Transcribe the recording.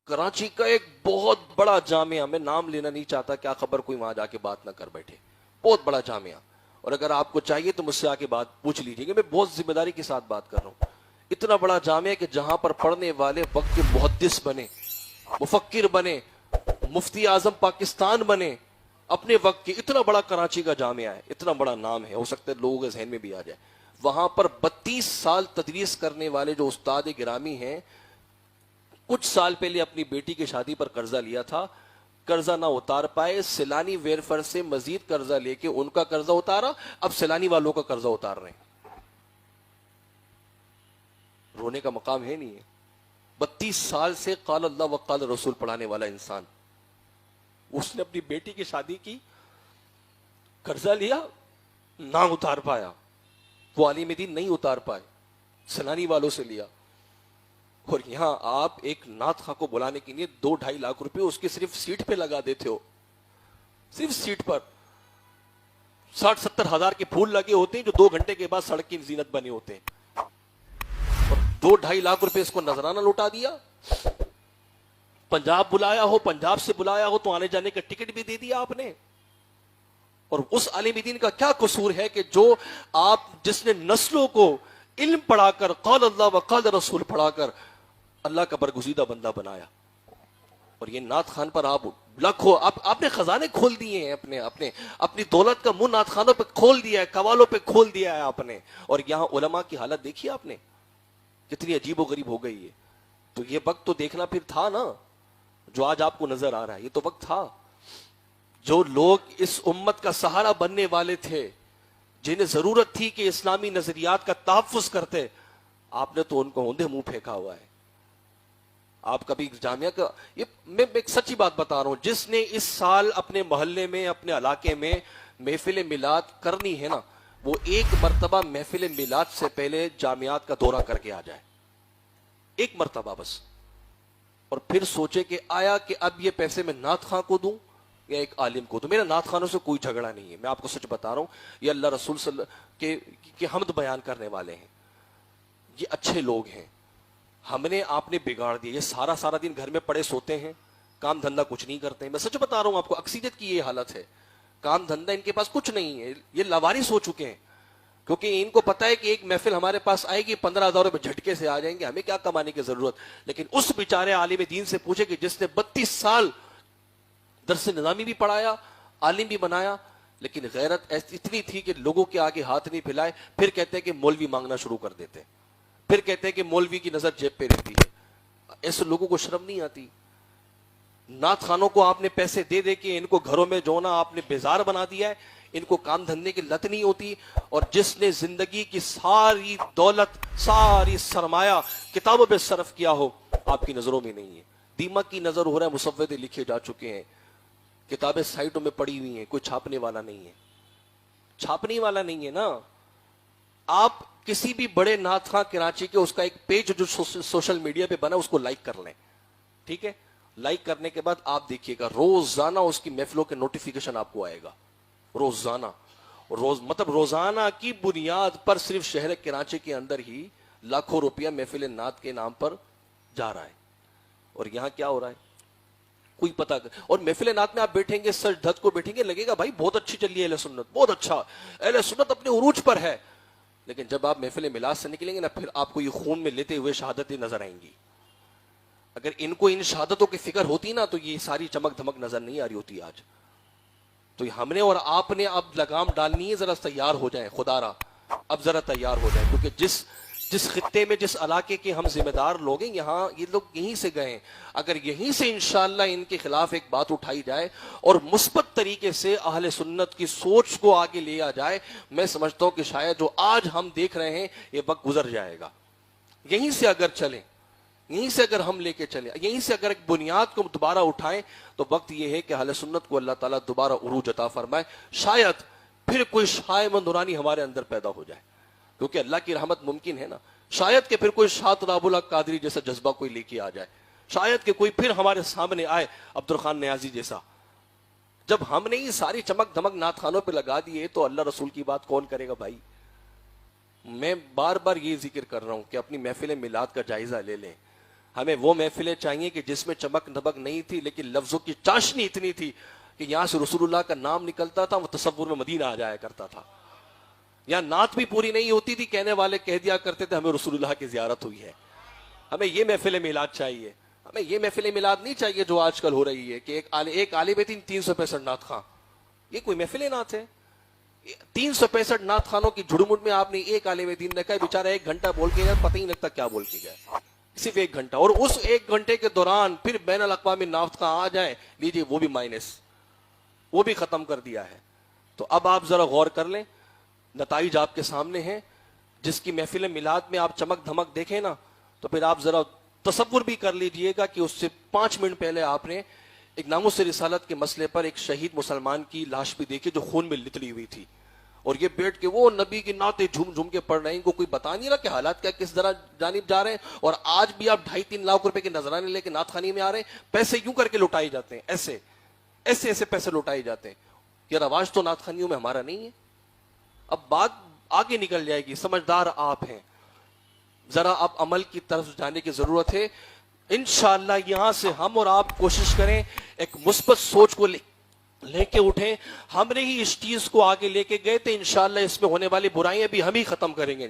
کراچی کا ایک بہت بڑا جامعہ، میں نام لینا نہیں چاہتا، کیا خبر کوئی وہاں جا کے بات نہ کر بیٹھے، بہت بڑا جامعہ، اور اگر آپ کو چاہیے تو مجھ سے آ کے بات پوچھ لیجیے کہ میں بہت ذمہ داری کے ساتھ بات کر رہا ہوں۔ اتنا بڑا جامعہ کہ جہاں پر پڑھنے والے وقت کے محدث بنے، مفکر بنے، مفتی اعظم پاکستان بنے اپنے وقت کے، اتنا بڑا کراچی کا جامعہ ہے، اتنا بڑا نام ہے، ہو سکتا ہے لوگوں کے ذہن میں بھی آ جائے۔ وہاں پر 32 سال تدریس کرنے والے جو استاد گرامی ہیں، کچھ سال پہلے اپنی بیٹی کی شادی پر قرضہ لیا تھا، قرضہ نہ اتار پائے، سیلانی ویرفر سے مزید قرضہ لے کے ان کا قرضہ اتارا، اب سیلانی والوں کا قرضہ اتار رہے ہیں۔ رونے کا مقام ہے نہیں ہے؟ 32 سال سے قال اللہ و قال رسول پڑھانے والا انسان، اس نے اپنی بیٹی کی شادی کی، قرضہ لیا، نہ اتار پایا، وہ عالم دین نہیں اتار پائے، سیلانی والوں سے لیا، اور یہاں آپ ایک نعت خواہ کو بلانے کے لیے 2-2.5 لاکھ روپے اس کے صرف سیٹ پہ لگا دیتے ہو، صرف سیٹ پر 60-70 ہزار کے پھول لگے ہوتے ہیں جو 2 گھنٹے کے بعد سڑک کی زینت بنے ہوتے ہیں، اور 2-2.5 لاکھ روپے اس کو نذرانہ لوٹا دیا۔ پنجاب بلایا ہو، پنجاب سے بلایا ہو تو آنے جانے کا ٹکٹ بھی دے دیا آپ نے۔ اور اس عالم دین کا کیا قصور ہے کہ جو آپ، جس نے نسلوں کو علم پڑھا کر، قال اللہ و قال رسول پڑھا کر اللہ کا برگزیدہ بندہ بنایا، اور یہ نعت خان پر آپ لاکھوں، آپ نے خزانے کھول دیے ہیں، اپنی دولت کا منہ نعت خانوں پہ کھول دیا ہے، قوالوں پہ کھول دیا ہے آپ نے، اور یہاں علماء کی حالت دیکھی آپ نے کتنی عجیب و غریب ہو گئی ہے۔ تو یہ وقت تو دیکھنا پھر تھا نا، جو آج آپ کو نظر آ رہا ہے، یہ تو وقت تھا۔ جو لوگ اس امت کا سہارا بننے والے تھے، جنہیں ضرورت تھی کہ اسلامی نظریات کا تحفظ کرتے، آپ نے تو ان کو اوندھے منہ پھینکا ہوا ہے۔ آپ کبھی جامعہ کا، یہ میں ایک سچی بات بتا رہا ہوں، جس نے اس سال اپنے محلے میں، اپنے علاقے میں محفل میلاد کرنی ہے نا، وہ ایک مرتبہ محفل میلاد سے پہلے جامعات کا دورہ کر کے آ جائے، ایک مرتبہ بس، اور پھر سوچے کہ آیا کہ اب یہ پیسے میں نعت خواہ کو دوں یا ایک عالم کو دوں۔ میرا نعت خانوں سے کوئی جھگڑا نہیں ہے، میں آپ کو سچ بتا رہا ہوں، یہ اللہ رسول صلی اللہ کے حمد بیان کرنے والے ہیں، یہ اچھے لوگ ہیں، ہم نے آپ نے بگاڑ دیا۔ یہ سارا دن گھر میں پڑے سوتے ہیں، کام دھندا کچھ نہیں کرتے ہیں، میں سچ بتا رہا ہوں آپ کو، اکثریت کی یہ حالت ہے، کام دھندا ان کے پاس کچھ نہیں ہے، یہ لاوارث ہو چکے ہیں، کیونکہ ان کو پتا ہے کہ ایک محفل ہمارے پاس آئے گی، 15,000 روپے جھٹکے سے آ جائیں گے، ہمیں کیا کمانے کی ضرورت۔ لیکن اس بیچارے عالم دین سے پوچھے کہ جس نے 32 سال درس نظامی بھی پڑھایا، عالم بھی بنایا، لیکن غیرت اتنی تھی کہ لوگوں کے آگے ہاتھ نہیں پھیلائے، پھر کہتے ہیں کہ مولوی مانگنا شروع کر دیتے، پھر کہتے ہیں کہ مولوی کی نظر جیب پہ رہتی ہے۔ ایسے لوگوں کو شرم نہیں آتی؟ نعت خانوں کو آپ نے پیسے دے دے کے ان کو گھروں میں جو نا آپ نے بیزار بنا دیا ہے، ان کو کام دھندے کی لت نہیں ہوتی، اور جس نے زندگی کی ساری دولت، ساری سرمایہ کتابوں پہ صرف کیا ہو، آپ کی نظروں میں نہیں ہے۔ دیمک کی نظر ہو رہا ہے، مسودے لکھے جا چکے ہیں، کتابیں سائٹوں میں پڑی ہوئی ہیں، کوئی چھاپنے والا نہیں ہے، چھاپنے والا نہیں ہے نا۔ آپ کسی بھی بڑے نعت خواہ کراچی کے، اس کا ایک پیج جو سوشل میڈیا پہ بنا، اس کو لائک کر لیں، ٹھیک ہے؟ لائک کرنے کے بعد آپ دیکھیے گا روزانہ اس کی محفلوں کے نوٹیفیکیشن آپ کو آئے گا، روزانہ، مطلب روزانہ کی بنیاد پر صرف شہر کراچی کے اندر ہی لاکھوں روپیہ محفل نعت کے نام پر جا رہا ہے، اور یہاں کیا ہو رہا ہے کوئی پتہ۔ اور محفل نعت میں آپ بیٹھیں گے، سر دھت کو بیٹھیں گے، لگے گا بھائی بہت اچھی چل رہی ہے اہل سنت، بہت اچھا، اہل سنت اپنے عروج پر ہے، لیکن جب آپ محفل میلاد سے نکلیں گے نا، پھر آپ کو یہ خون میں لیتے ہوئے شہادتیں نظر آئیں گی۔ اگر ان کو ان شہادتوں کی فکر ہوتی نا، تو یہ ساری چمک دھمک نظر نہیں آ رہی ہوتی آج۔ تو ہم نے اور آپ نے اب لگام ڈالنی ہے، ذرا تیار ہو جائیں، خدا را اب ذرا تیار ہو جائیں، کیونکہ جس خطے میں، جس علاقے کے ہم ذمہ دار لوگ ہیں، یہاں یہ لوگ یہیں سے گئے ہیں، اگر یہیں سے انشاءاللہ ان کے خلاف ایک بات اٹھائی جائے اور مثبت طریقے سے اہل سنت کی سوچ کو آگے لیا جائے، میں سمجھتا ہوں کہ شاید جو آج ہم دیکھ رہے ہیں یہ وقت گزر جائے گا۔ یہیں سے اگر چلیں، یہیں سے اگر ہم لے کے چلیں، یہیں سے اگر ایک بنیاد کو دوبارہ اٹھائیں، تو وقت یہ ہے کہ اہل سنت کو اللہ تعالیٰ دوبارہ عروج عطا فرمائے، شاید پھر کوئی شائع نورانی ہمارے اندر پیدا ہو جائے، کیونکہ اللہ کی رحمت ممکن ہے نا، شاید کہ پھر کوئی شاہ طلاب اللہ قادری جیسا جذبہ کوئی لے کے آ جائے، شاید کہ کوئی پھر ہمارے سامنے آئے عبد الرحمن نیازی جیسا۔ جب ہم نے یہ ساری چمک دھمک نعت خانوں پہ لگا دیے تو اللہ رسول کی بات کون کرے گا بھائی؟ میں بار بار یہ ذکر کر رہا ہوں کہ اپنی محفل میلاد کا جائزہ لے لیں، ہمیں وہ محفلیں چاہیے کہ جس میں چمک دھمک نہیں تھی لیکن لفظوں کی چاشنی اتنی تھی کہ یہاں سے رسول اللہ کا نام نکلتا تھا وہ تصور میں مدینہ آ جایا کرتا تھا. یہاں نعت بھی پوری نہیں ہوتی تھی, کہنے والے کہہ دیا کرتے تھے ہمیں رسول اللہ کی زیارت ہوئی ہے. ہمیں یہ محفل میلاد چاہیے. ہمیں یہ محفل میلاد نہیں چاہیے جو آج کل ہو رہی ہے کہ ایک عالم دین 365 نعت خواں. یہ کوئی محفل نعت ہے؟ 365 نعت خانوں کی جھڑمٹ میں آپ نے ایک عالم دین رکھا ہے, بیچارہ 1 گھنٹہ بول کے گیا, پتہ ہی نہیں لگتا کیا بول کے گیا, صرف 1 گھنٹہ. اور اس 1 گھنٹے کے دوران پھر بین الاقوامی نعت خواں آ جائیں, لیجیے وہ بھی مائنس, وہ بھی ختم کر دیا ہے. تو اب آپ ذرا غور کر لیں, نتائج آپ کے سامنے ہیں. جس کی محفل میلاد میں آپ چمک دھمک دیکھیں نا, تو پھر آپ ذرا تصور بھی کر لیجئے گا کہ اس سے 5 منٹ پہلے آپ نے ایک ناموس رسالت کے مسئلے پر ایک شہید مسلمان کی لاش بھی دیکھی جو خون میں لتڑی ہوئی تھی, اور یہ بیٹھ کے وہ نبی کی نعتیں جھوم جھوم کے پڑھ رہے ہیں. ان کو کوئی بتا نہیں رہا کہ حالات کیا کس طرح جانب جا رہے ہیں. اور آج بھی آپ 2.5-3 لاکھ روپے کے نذرانے لے کے نعت خوانی میں آ رہے ہیں, پیسے یوں کر کے لوٹائے جاتے ہیں, ایسے پیسے لوٹائے جاتے ہیں. یہ رواج تو نعت خوانیوں میں ہمارا نہیں ہے. اب بات آگے نکل جائے گی, سمجھدار آپ ہیں, ذرا اب عمل کی طرف جانے کی ضرورت ہے. انشاءاللہ یہاں سے ہم اور آپ کوشش کریں ایک مثبت سوچ کو لے کے اٹھیں. ہم نے ہی اس چیز کو آگے لے کے گئے تھے, انشاءاللہ اس میں ہونے والی برائیاں بھی ہم ہی ختم کریں گے.